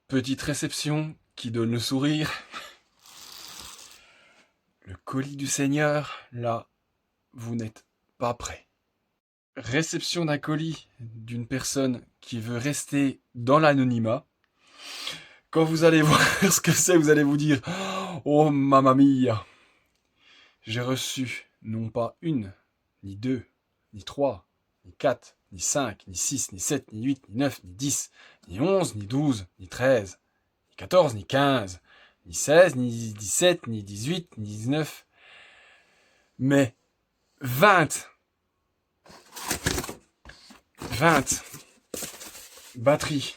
Petite réception qui donne le sourire. Le colis du Seigneur, là, vous n'êtes pas prêt. Réception d'un colis d'une personne qui veut rester dans l'anonymat. Quand vous allez voir ce que c'est, vous allez vous dire « Oh, mamma mia !» J'ai reçu non pas une, ni deux, ni trois, ni quatre, ni cinq, ni six, ni sept, ni huit, ni neuf, ni 10, ni 11, ni 12, ni 13, ni 14, ni 15, ni 16, ni 17, ni 18, ni 19, mais 20 batteries.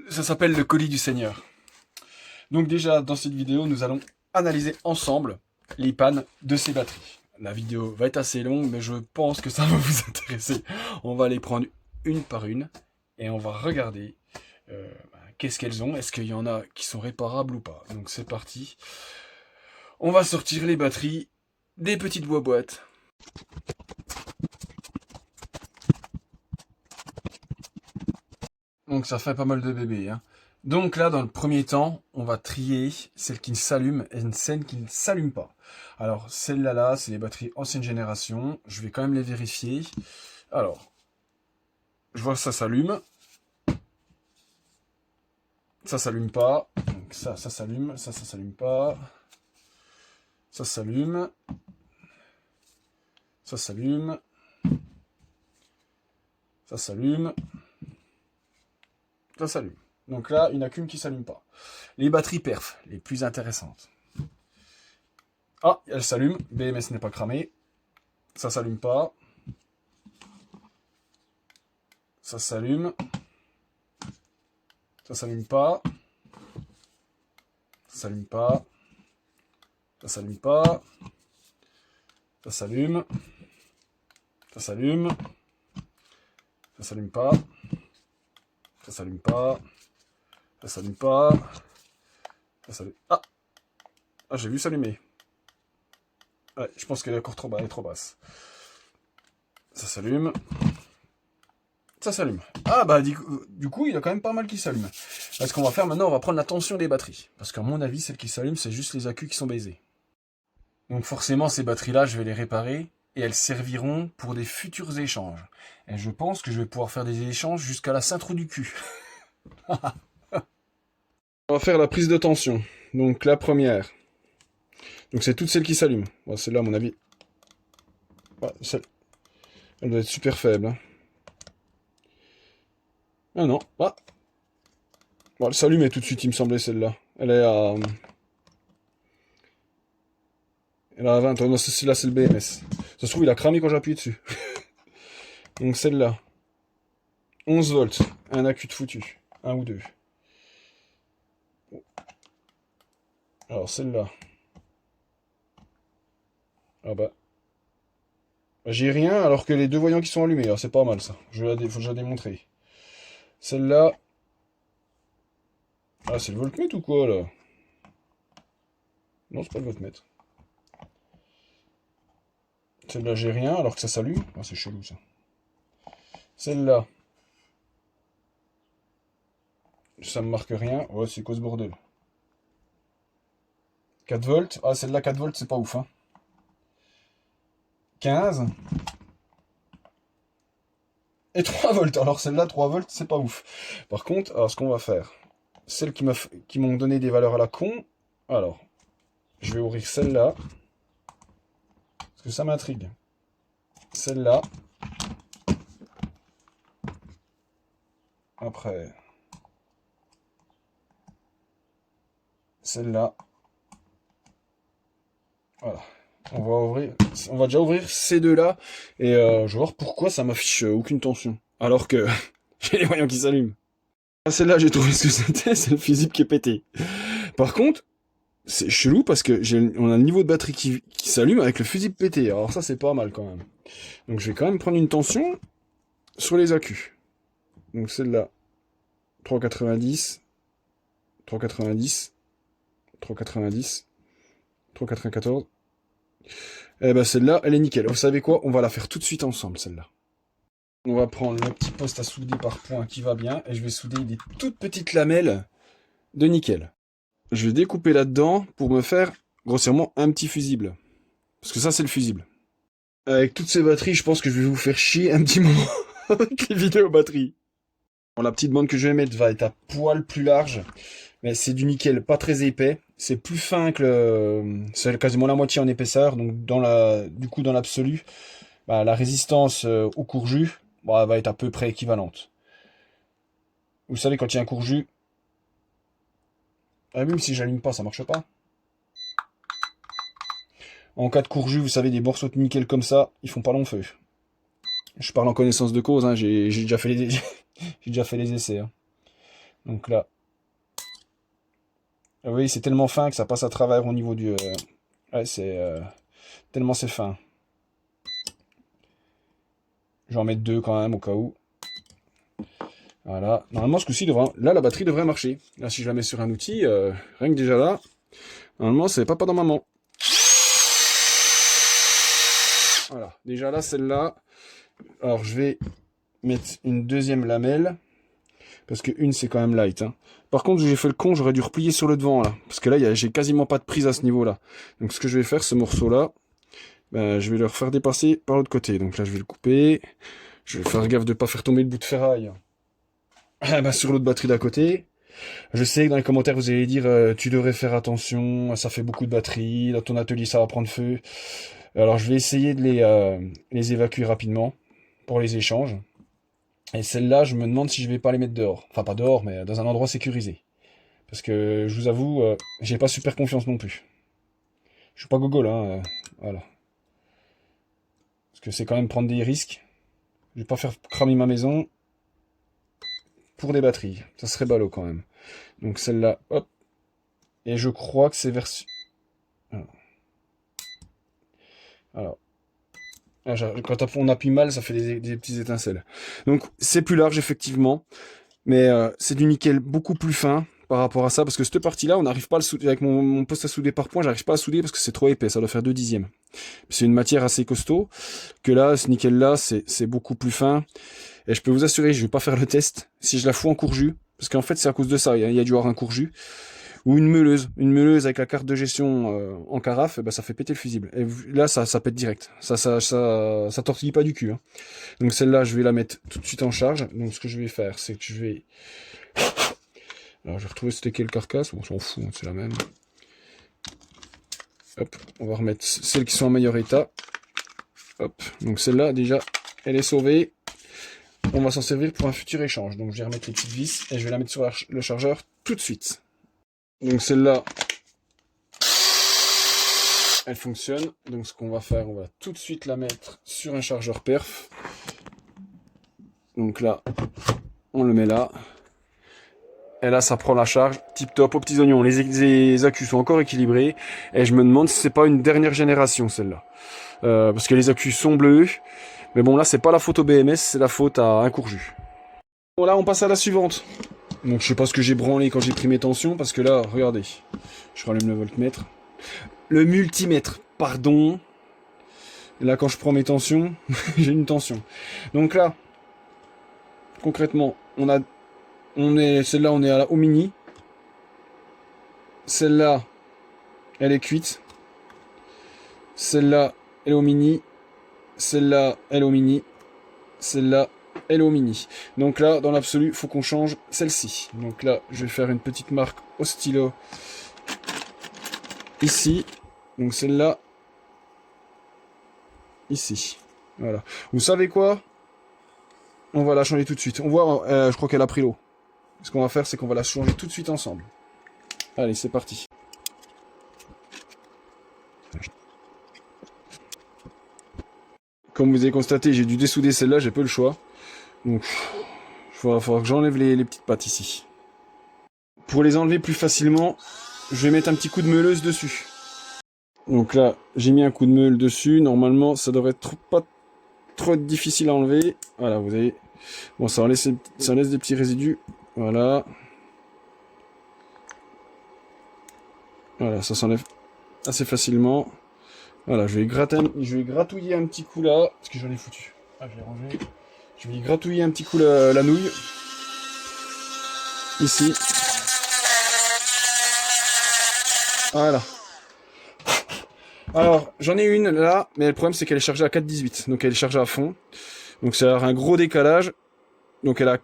Ça s'appelle le colis du Seigneur. Donc déjà, dans cette vidéo, nous allons analyser ensemble les pannes de ces batteries. La vidéo va être assez longue, mais je pense que ça va vous intéresser. On va les prendre une par une et on va regarder qu'est-ce qu'elles ont. Est-ce qu'il y en a qui sont réparables ou pas? Donc c'est parti. On va sortir les batteries des petites boîtes. Donc ça fait pas mal de bébés, hein. Donc là, dans le premier temps, on va trier celles qui s'allument et celles qui ne s'allument pas. Alors, celles-là, c'est les batteries ancienne génération. Je vais quand même les vérifier. Alors, je vois que ça s'allume. Ça s'allume pas. Donc ça s'allume. Ça s'allume pas. Ça s'allume. Ça s'allume. Ça s'allume. Ça s'allume. Donc là, il n'y en a qu'une qui ne s'allume pas. Les batteries perf, les plus intéressantes. Ah, elle s'allume. BMS n'est pas cramé. Ça s'allume pas. Ça s'allume. Ça s'allume pas. Ça s'allume pas. Ça s'allume pas. Ça s'allume. Ça s'allume. Ça s'allume pas. Ça s'allume pas. Ça s'allume pas. Ça s'allume. Ah, j'ai vu s'allumer. Ouais, je pense qu'elle est encore trop basse, elle est trop basse. Ça s'allume. Ça s'allume. Ah bah du coup, il y a quand même pas mal qui s'allument. Ce qu'on va faire maintenant, on va prendre la tension des batteries. Parce qu'à mon avis, celles qui s'allument, c'est juste les accus qui sont baisés. Donc forcément, ces batteries-là, je vais les réparer. Et elles serviront pour des futurs échanges. Et je pense que je vais pouvoir faire des échanges jusqu'à la cintre du cul. On va faire la prise de tension. Donc la première. Donc c'est toutes celles qui s'allument. Bon, celle-là, à mon avis. Ouais, elle doit être super faible. Hein. Ah non. Ah. Bon, elle s'allumait tout de suite, il me semblait, celle-là. Elle est à... Elle est à 20. Non, celle-là, c'est le BMS. Ça se trouve, il a cramé quand j'ai appuyé dessus. Donc celle-là. 11 volts. Un accu de foutu. Un ou deux. Alors celle-là. Ah bah. J'ai rien alors que les deux voyants qui sont allumés. Alors c'est pas mal ça. Faut que je la démontrer. Celle-là. Ah, c'est le voltmètre ou quoi là? Non, c'est pas le voltmètre. Celle-là, j'ai rien alors que ça s'allume. Ah, c'est chelou ça. Celle-là. Ça me marque rien. Ouais, c'est quoi ce bordel? 4 volts. Ah, celle-là, 4 volts, c'est pas ouf. Hein. 15. Et 3 volts. Alors celle-là, 3 volts, c'est pas ouf. Par contre, alors ce qu'on va faire, celles qui m'ont donné des valeurs à la con, alors, je vais ouvrir celle-là. Parce que ça m'intrigue. Celle-là. Après. Celle-là. Voilà. On va déjà ouvrir ces deux-là. Et je vais voir pourquoi ça m'affiche aucune tension. Alors que j'ai les voyants qui s'allument. Celle-là, j'ai trouvé ce que c'était. C'est le fusible qui est pété. Par contre, c'est chelou parce que on a le niveau de batterie qui s'allume avec le fusible pété. Alors ça, c'est pas mal quand même. Donc je vais quand même prendre une tension sur les accus. Donc celle-là, 3,90. 3,90. 3,90. 3,94. Eh ben celle-là, elle est nickel. Vous savez quoi? On va la faire tout de suite ensemble, celle-là. On va prendre le petit poste à souder par point qui va bien. Et je vais souder des toutes petites lamelles de nickel. Je vais découper là-dedans pour me faire grossièrement un petit fusible. Parce que ça, c'est le fusible. Avec toutes ces batteries, je pense que je vais vous faire chier un petit moment avec les vidéos batteries. Bon, la petite bande que je vais mettre va être à poil plus large. Mais c'est du nickel pas très épais. C'est plus fin que c'est quasiment la moitié en épaisseur. Donc du coup, dans l'absolu, bah, la résistance au courjus bah, elle va être à peu près équivalente. Vous savez, quand il y a un courjus, même si j'allume pas, ça marche pas. En cas de courjus, vous savez, des morceaux de nickel comme ça, ils font pas long feu. Je parle en connaissance de cause, hein, j'ai déjà fait les, j'ai déjà fait les essais. Hein. Donc là, vous voyez, c'est tellement fin que ça passe à travers au niveau du... ouais, c'est... tellement c'est fin. Je vais en mettre deux quand même, au cas où. Voilà. Normalement, ce coup-ci, là, la batterie devrait marcher. Là, si je la mets sur un outil, rien que déjà là, normalement, c'est papa dans maman. Voilà. Déjà là, celle-là. Alors, je vais mettre une deuxième lamelle. Parce que une, c'est quand même light. Hein. Par contre, j'ai fait le con, j'aurais dû replier sur le devant, là. Parce que là, j'ai quasiment pas de prise à ce niveau-là. Donc, ce que je vais faire, ce morceau-là, ben, je vais le refaire dépasser par l'autre côté. Donc là, je vais le couper. Je vais faire gaffe de ne pas faire tomber le bout de ferraille ben, sur l'autre batterie d'à côté. Je sais que dans les commentaires, vous allez dire tu devrais faire attention, ça fait beaucoup de batterie, dans ton atelier, ça va prendre feu. Alors, je vais essayer de les évacuer rapidement pour les échanges. Et celles-là, je me demande si je vais pas les mettre dehors. Enfin, pas dehors, mais dans un endroit sécurisé. Parce que, je vous avoue, j'ai pas super confiance non plus. Je suis pas gogol, hein, voilà. Parce que c'est quand même prendre des risques. Je vais pas faire cramer ma maison pour des batteries. Ça serait ballot quand même. Donc celle-là, hop. Et je crois que c'est version... Alors. Quand on appuie mal, ça fait des petits étincelles. Donc c'est plus large effectivement. Mais c'est du nickel beaucoup plus fin par rapport à ça. Parce que cette partie-là, on n'arrive pas à le souder. Avec mon poste à souder par point, j'arrive pas à souder parce que c'est trop épais. Ça doit faire 2 dixièmes. C'est une matière assez costaud. Que là, ce nickel-là, c'est beaucoup plus fin. Et je peux vous assurer, je vais pas faire le test si je la fous en courjus. Parce qu'en fait, c'est à cause de ça. Il y a dû avoir un courjus. Ou une meuleuse. Une meuleuse avec la carte de gestion en carafe, bah, ça fait péter le fusible. Et là, ça pète direct. Ça tortille pas du cul. Hein. Donc celle-là, je vais la mettre tout de suite en charge. Donc ce que je vais faire, c'est que je vais... Alors, je vais retrouver c'était quelle carcasse. Bon, on s'en fout, c'est la même. Hop, on va remettre celles qui sont en meilleur état. Hop, donc celle-là, déjà, elle est sauvée. On va s'en servir pour un futur échange. Donc je vais remettre les petites vis et je vais la mettre sur le chargeur tout de suite. Donc celle-là, elle fonctionne. Donc ce qu'on va faire, on va tout de suite la mettre sur un chargeur perf. Donc là, on le met là. Et là, ça prend la charge. Tip top aux petits oignons. Les accus sont encore équilibrés. Et je me demande si c'est pas une dernière génération celle-là. Parce que les accus sont bleus. Mais bon, là, c'est pas la faute au BMS, c'est la faute à un courjus. Bon, là, on passe à la suivante. Donc, je sais pas ce que j'ai branlé quand j'ai pris mes tensions, parce que là, regardez. Je rallume le voltmètre. Le multimètre, pardon. Là, quand je prends mes tensions, j'ai une tension. Donc là, concrètement, celle-là, on est au mini. Celle-là, elle est cuite. Celle-là, elle est au mini. Celle-là, elle est au mini. Celle-là, elle est au mini. Donc là, dans l'absolu, il faut qu'on change celle-ci. Donc là, je vais faire une petite marque au stylo. Ici. Donc celle-là. Ici. Voilà. Vous savez quoi? On va la changer tout de suite. On voit, je crois qu'elle a pris l'eau. Ce qu'on va faire, c'est qu'on va la changer tout de suite ensemble. Allez, c'est parti. Comme vous avez constaté, j'ai dû dessouder celle-là, j'ai peu le choix. Donc, il va falloir que j'enlève les petites pattes ici. Pour les enlever plus facilement, je vais mettre un petit coup de meuleuse dessus. Donc là, j'ai mis un coup de meule dessus. Normalement, ça devrait être pas trop difficile à enlever. Voilà, vous avez... Bon, ça laisse des petits résidus. Voilà. Voilà, ça s'enlève assez facilement. Voilà, je vais gratouiller un petit coup là, parce que j'en ai foutu. Ah, je l'ai rangé. Je vais gratouiller un petit coup la nouille. Ici. Voilà. Alors, j'en ai une là, mais le problème c'est qu'elle est chargée à 4,18. Donc elle est chargée à fond. Donc ça a un gros décalage. Donc elle a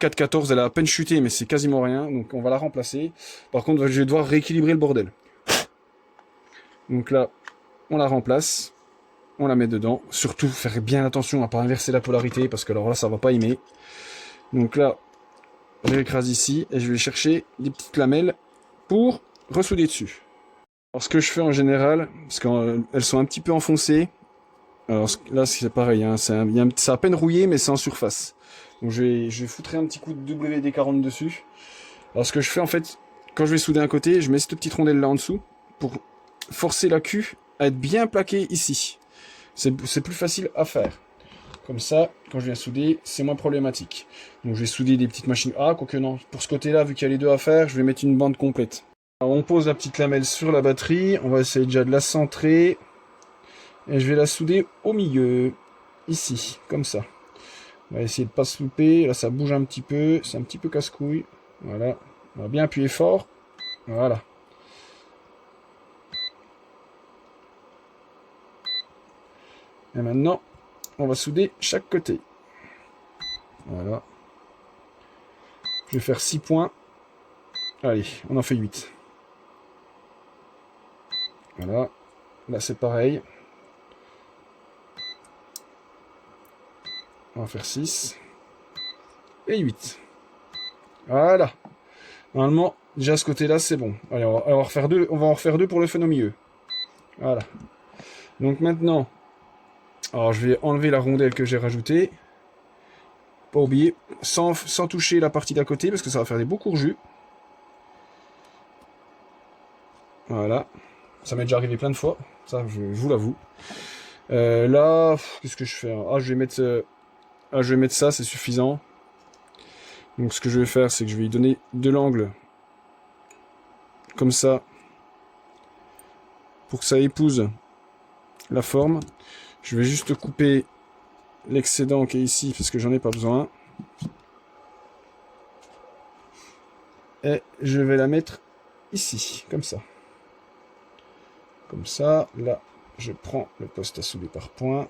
4,14, elle a à peine chuté, mais c'est quasiment rien. Donc on va la remplacer. Par contre, je vais devoir rééquilibrer le bordel. Donc là, on la remplace. On la met dedans. Surtout, faire bien attention à ne pas inverser la polarité, parce que alors là, ça va pas aimer. Donc là, je l'écrase ici, et je vais chercher des petites lamelles pour ressouder dessus. Alors ce que je fais en général, parce qu'elles sont un petit peu enfoncées, alors là c'est pareil, hein, ça a à peine rouillé, mais c'est en surface. Donc je vais foutre un petit coup de WD-40 dessus. Alors ce que je fais en fait, quand je vais souder un côté, je mets cette petite rondelle là en dessous, pour forcer la queue à être bien plaquée ici. C'est plus facile à faire. Comme ça, quand je viens souder, c'est moins problématique. Donc je vais souder des petites machines. Ah, quoique non. Pour ce côté-là, vu qu'il y a les deux à faire, je vais mettre une bande complète. Alors on pose la petite lamelle sur la batterie. On va essayer déjà de la centrer. Et je vais la souder au milieu. Ici, comme ça. On va essayer de ne pas se louper. Là, ça bouge un petit peu. C'est un petit peu casse-couille. Voilà. On va bien appuyer fort. Voilà. Et maintenant, on va souder chaque côté. Voilà. Je vais faire 6 points. Allez, on en fait 8. Voilà. Là, c'est pareil. On va faire 6. Et 8. Voilà. Normalement, déjà ce côté-là, c'est bon. Allez, on va en refaire deux. On va en refaire deux pour le fun au milieu. Voilà. Donc maintenant, alors je vais enlever la rondelle que j'ai rajoutée. Pas oublier, sans toucher la partie d'à côté, parce que ça va faire des beaux courjus. Voilà. Ça m'est déjà arrivé plein de fois. Ça, je vous l'avoue. Là, qu'est-ce que je fais? Ah, je vais mettre ça, c'est suffisant. Donc ce que je vais faire, c'est que je vais lui donner de l'angle. Comme ça. Pour que ça épouse la forme. Je vais juste couper l'excédent qui est ici, parce que j'en ai pas besoin. Et je vais la mettre ici, comme ça. Comme ça, là, je prends le poste à souder par point.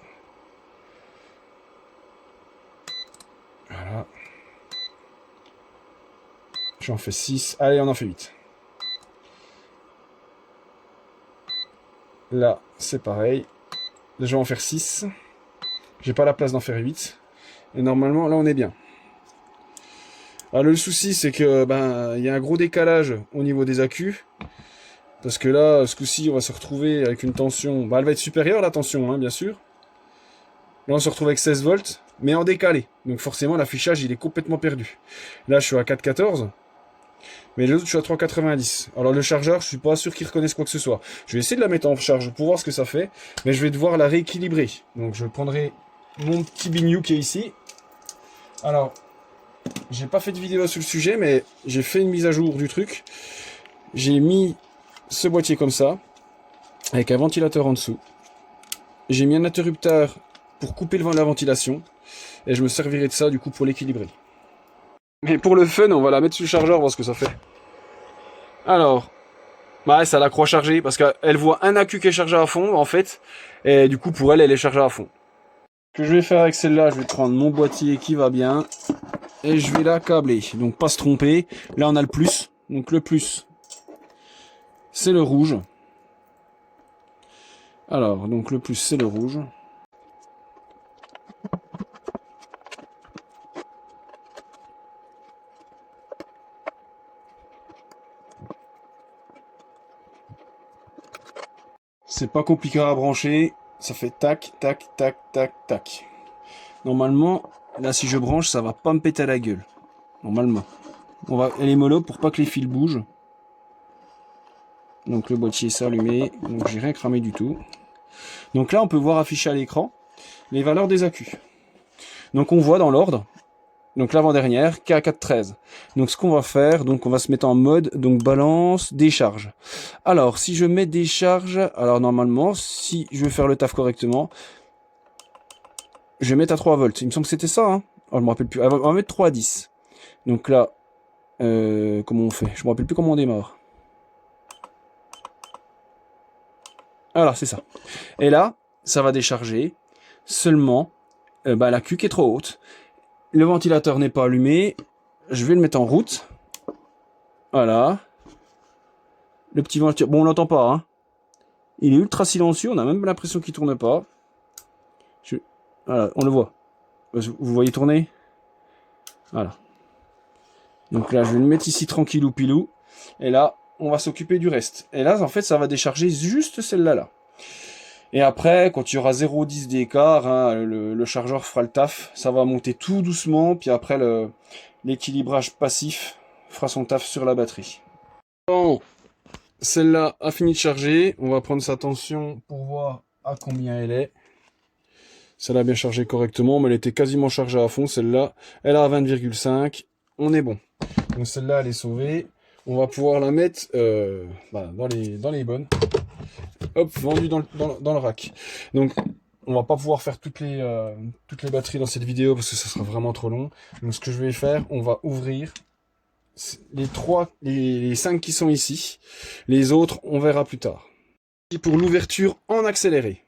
Voilà. J'en fais 6. Allez, on en fait 8. Là, c'est pareil. Là, je vais en faire 6. J'ai pas la place d'en faire 8. Et normalement, là, on est bien. Alors, le souci, c'est que il y a un gros décalage au niveau des accus. Parce que là, ce coup-ci, on va se retrouver avec une tension. Elle va être supérieure, la tension, hein, bien sûr. Là, on se retrouve avec 16 volts, mais en décalé. Donc forcément, l'affichage, il est complètement perdu. Là, je suis à 4,14. Mais les autres, je suis à 3,90. Alors le chargeur, je suis pas sûr qu'il reconnaisse quoi que ce soit. Je vais essayer de la mettre en charge pour voir ce que ça fait. Mais je vais devoir la rééquilibrer. Donc je prendrai mon petit bignou qui est ici. Alors, j'ai pas fait de vidéo sur le sujet, mais j'ai fait une mise à jour du truc. J'ai mis ce boîtier comme ça, avec un ventilateur en dessous. J'ai mis un interrupteur pour couper la ventilation. Et je me servirai de ça du coup pour l'équilibrer. Mais pour le fun, on va la mettre sur le chargeur, voir ce que ça fait. Alors, ça la croix chargée, parce qu'elle voit un accu qui est chargé à fond, en fait. Et du coup, pour elle, elle est chargée à fond. Ce que je vais faire avec celle-là, je vais prendre mon boîtier qui va bien. Et je vais la câbler. Donc, pas se tromper. Là, on a le plus. Donc, le plus, c'est le rouge. Alors, donc le plus, c'est le rouge. C'est pas compliqué à brancher. Ça fait tac, tac, tac, tac, tac. Normalement, là, si je branche, ça va pas me péter à la gueule. Normalement. Elle est mollo pour pas que les fils bougent. Donc le boîtier s'est allumé. Donc j'ai rien cramé du tout. Donc là, on peut voir afficher à l'écran les valeurs des accus. Donc on voit dans l'ordre. Donc l'avant-dernière qui est à 4,13. Donc ce qu'on va faire, donc on va se mettre en mode donc balance décharge. Alors si je mets décharge, alors normalement si je veux faire le taf correctement, je vais mettre à 3 volts. Il me semble que c'était ça. Hein. Oh, je me rappelle plus. On va mettre 3 à 10. Donc là, comment on fait? Je me rappelle plus comment on démarre. Alors c'est ça. Et là, ça va décharger seulement la cuque est trop haute. Le ventilateur n'est pas allumé. Je vais le mettre en route. Voilà. Le petit ventilateur. Bon, on l'entend pas. Hein. Il est ultra silencieux. On a même l'impression qu'il tourne pas. Voilà, on le voit. Vous voyez tourner? Voilà. Donc là, je vais le mettre ici tranquillou pilou. Et là, on va s'occuper du reste. Et là, en fait, ça va décharger juste celle-là. Là. Et après, quand il y aura 0,10 d'écart, hein, le chargeur fera le taf. Ça va monter tout doucement. Puis après, l'équilibrage passif fera son taf sur la batterie. Bon, celle-là a fini de charger. On va prendre sa tension pour voir à combien elle est. Celle-là a bien chargé correctement, mais elle était quasiment chargée à fond. Celle-là, elle a 20,5. On est bon. Donc celle-là, elle est sauvée. On va pouvoir la mettre dans les bonnes. Hop, vendue dans le rack. Donc, on va pas pouvoir faire toutes les batteries dans cette vidéo parce que ça sera vraiment trop long. Donc, ce que je vais faire, on va ouvrir les 5 qui sont ici. Les autres, on verra plus tard. Et pour l'ouverture en accéléré.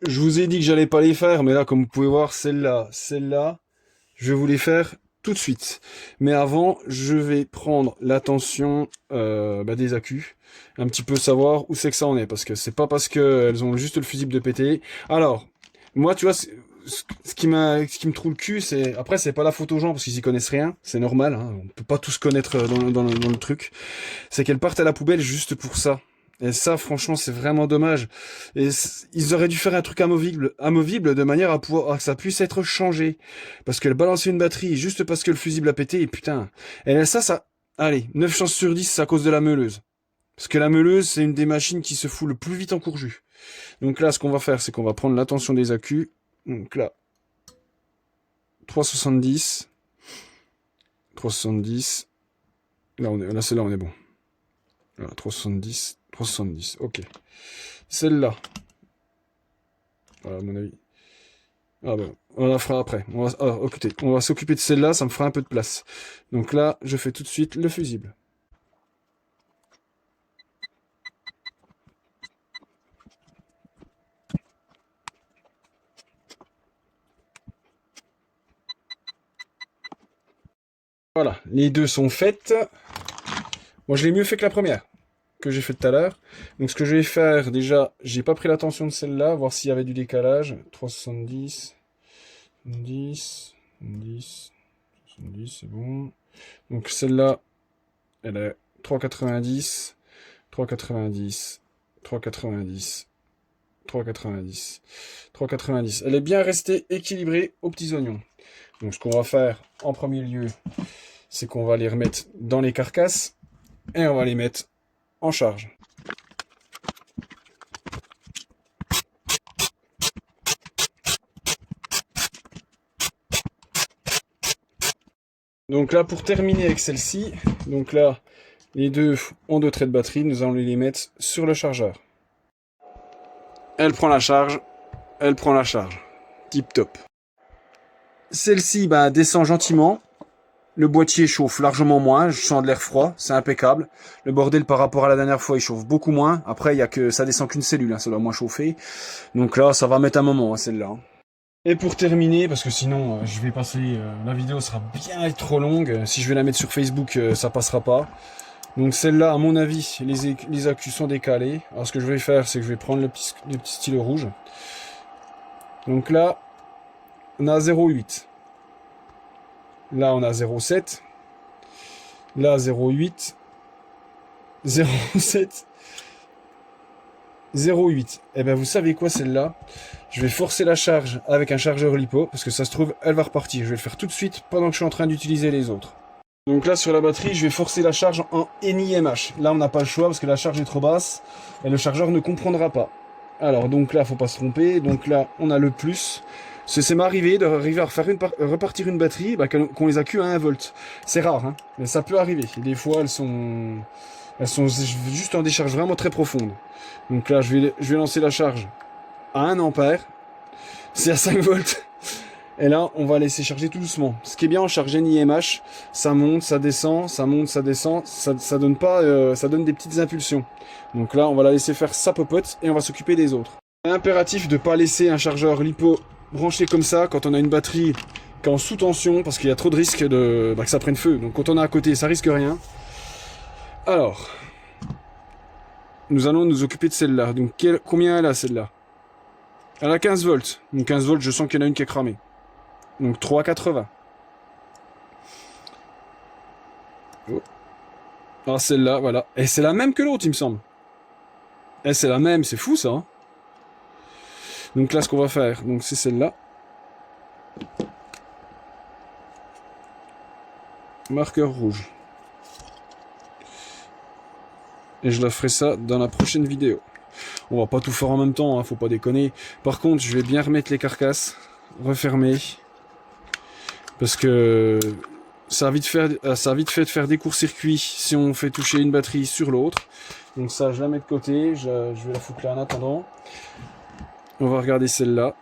Je vous ai dit que j'allais pas les faire, mais là, comme vous pouvez voir, celle-là, je vais vous les faire tout de suite. Mais avant, je vais prendre la tension des accus, un petit peu savoir où c'est que ça en est, parce que c'est pas parce qu'elles ont juste le fusible de péter. Alors, moi, tu vois, ce qui me trouve le cul, c'est... Après, c'est pas la faute aux gens, parce qu'ils y connaissent rien, c'est normal, hein, on peut pas tous connaître dans le truc. C'est qu'elles partent à la poubelle juste pour ça. Et ça, franchement, c'est vraiment dommage. Et ils auraient dû faire un truc amovible de manière à que ça puisse être changé. Parce qu'elle balançait une batterie juste parce que le fusible a pété, et putain. Et ça, allez, 9 chances sur 10, c'est à cause de la meuleuse. Parce que la meuleuse, c'est une des machines qui se fout le plus vite en courju. Donc là, ce qu'on va faire, c'est qu'on va prendre la tension des accus. Donc là, 3,70. 3,70. Là, celle-là, on est bon. Voilà, 3,70. 3,70, ok. Celle-là. Voilà, à mon avis. Ah ben, on la fera après. On va s'occuper de celle-là, ça me fera un peu de place. Donc là, je fais tout de suite le fusible. Voilà, les deux sont faites. Moi, je l'ai mieux fait que la première, que j'ai fait tout à l'heure. Donc, ce que je vais faire, déjà, j'ai pas pris la tension de celle-là, voir s'il y avait du décalage. 3,70, 10, 10, 70, c'est bon. Donc, celle-là, elle est 3,90, 3,90, 3,90, 3,90, 3,90. Elle est bien restée équilibrée aux petits oignons. Donc, ce qu'on va faire en premier lieu, c'est qu'on va les remettre dans les carcasses et on va les mettre en charge. Donc là, pour terminer avec celle-ci, donc là, les deux ont 2 traits de batterie, nous allons les mettre sur le chargeur. Elle prend la charge, elle prend la charge. Tip top. Celle-ci descend gentiment. Le boîtier chauffe largement moins, je sens de l'air froid, c'est impeccable. Le bordel par rapport à la dernière fois, il chauffe beaucoup moins. Après, ça descend qu'une cellule, hein, ça doit moins chauffer. Donc là, ça va mettre un moment, hein, celle-là. Et pour terminer, parce que sinon, je vais passer, la vidéo sera bien trop longue. Si je vais la mettre sur Facebook, ça passera pas. Donc celle-là, à mon avis, les accus sont décalés. Alors ce que je vais faire, c'est que je vais prendre le petit stylo rouge. Donc là, on a 0,8. Là, on a 0,7. Là, 0,8. 0,7, 0,8. Et ben vous savez quoi, celle-là, je vais forcer la charge avec un chargeur LiPo, parce que ça se trouve, elle va repartir. Je vais le faire tout de suite pendant que je suis en train d'utiliser les autres. Donc là, sur la batterie, je vais forcer la charge en NiMH. Là, on n'a pas le choix parce que la charge est trop basse et le chargeur ne comprendra pas. Alors, donc là, faut pas se tromper. Donc là, on a le plus. C'est m'arrivé d'arriver à repartir une batterie qu'on les accue à 1 volt. C'est rare, hein, mais ça peut arriver. Des fois, elles sont juste en décharge vraiment très profonde. Donc là, je vais lancer la charge à 1 ampère. C'est à 5 volts. Et là, on va laisser charger tout doucement. Ce qui est bien en charge NiMH, ça monte, ça descend, ça monte, ça descend. Ça donne pas, ça donne des petites impulsions. Donc là, on va la laisser faire sa popote et on va s'occuper des autres. C'est impératif de ne pas laisser un chargeur LiPo branché comme ça quand on a une batterie qui est en sous-tension parce qu'il y a trop de risques que ça prenne feu. Donc quand on est à côté, ça risque rien. Alors, nous allons nous occuper de celle-là. Donc combien elle a celle-là? Elle a 15 volts. Donc 15 volts, je sens qu'il y en a une qui est cramée. Donc 3,80. Oh. Alors celle-là, voilà. Et c'est la même que l'autre, il me semble. Et c'est la même, c'est fou ça. Hein. Donc là, ce qu'on va faire, donc c'est celle-là. Marqueur rouge. Et je la ferai ça dans la prochaine vidéo. On va pas tout faire en même temps, hein, faut pas déconner. Par contre, je vais bien remettre les carcasses, refermer. Parce que ça a vite fait de faire des courts-circuits si on fait toucher une batterie sur l'autre. Donc ça, je la mets de côté, je vais la foutre là en attendant. On va regarder celle-là.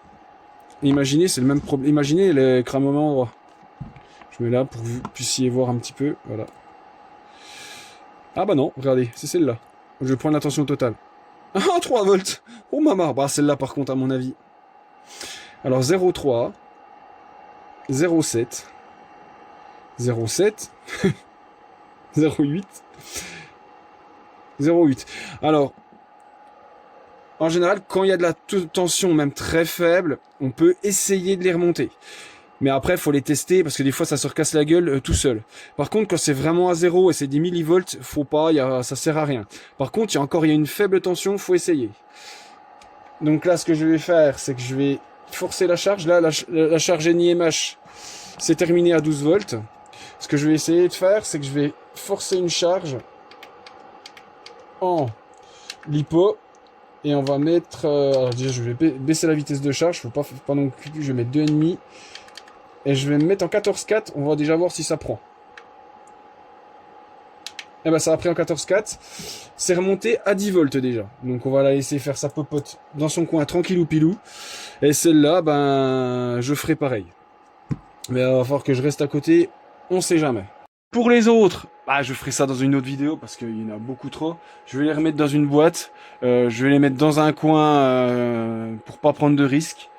Imaginez, c'est le même problème. Imaginez les cramements endroit. Je mets là pour que vous puissiez voir un petit peu. Voilà. Ah bah non, regardez, c'est celle-là. Je vais prendre la tension totale. Ah, 3 volts. Oh maman. Bah celle-là par contre, à mon avis. Alors 0,3. 0,7, 0,7, 0,8, 0,8. Alors, en général, quand il y a de la tension même très faible, on peut essayer de les remonter. Mais après, il faut les tester parce que des fois, ça se recasse la gueule tout seul. Par contre, quand c'est vraiment à 0 et c'est des millivolts, faut pas, ça sert à rien. Par contre, il y a une faible tension, faut essayer. Donc là, ce que je vais faire, c'est que je vais forcer la charge. Là, la charge NiMH, c'est terminé à 12 volts. Ce que je vais essayer de faire, c'est que je vais forcer une charge en LiPo. Et on va mettre... alors déjà, je vais baisser la vitesse de charge. Faut pas non plus, je vais mettre 2,5. Et je vais me mettre en 14,4. On va déjà voir si ça prend. Et ben ça a pris en 14,4. C'est remonté à 10 volts déjà. Donc on va la laisser faire sa popote dans son coin tranquillou pilou. Et celle-là, ben je ferai pareil. Mais il va falloir que je reste à côté. On sait jamais. Pour les autres, bah, je ferai ça dans une autre vidéo parce qu'il y en a beaucoup trop. Je vais les remettre dans une boîte. Je vais les mettre dans un coin pour pas prendre de risques.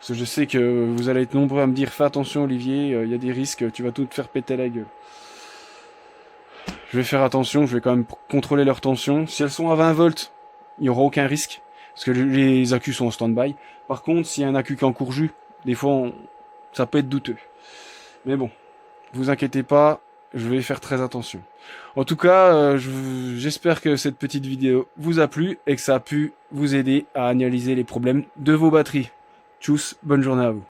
Parce que je sais que vous allez être nombreux à me dire fais attention Olivier, il y a des risques, tu vas tout te faire péter la gueule. Je vais faire attention, je vais quand même contrôler leur tension. Si elles sont à 20 volts, il n'y aura aucun risque. Parce que les accus sont en stand-by. Par contre, s'il y a un accu qui est en court jus, des fois, ça peut être douteux. Mais bon, vous inquiétez pas, je vais faire très attention. En tout cas, j'espère que cette petite vidéo vous a plu et que ça a pu vous aider à analyser les problèmes de vos batteries. Tchuss, bonne journée à vous.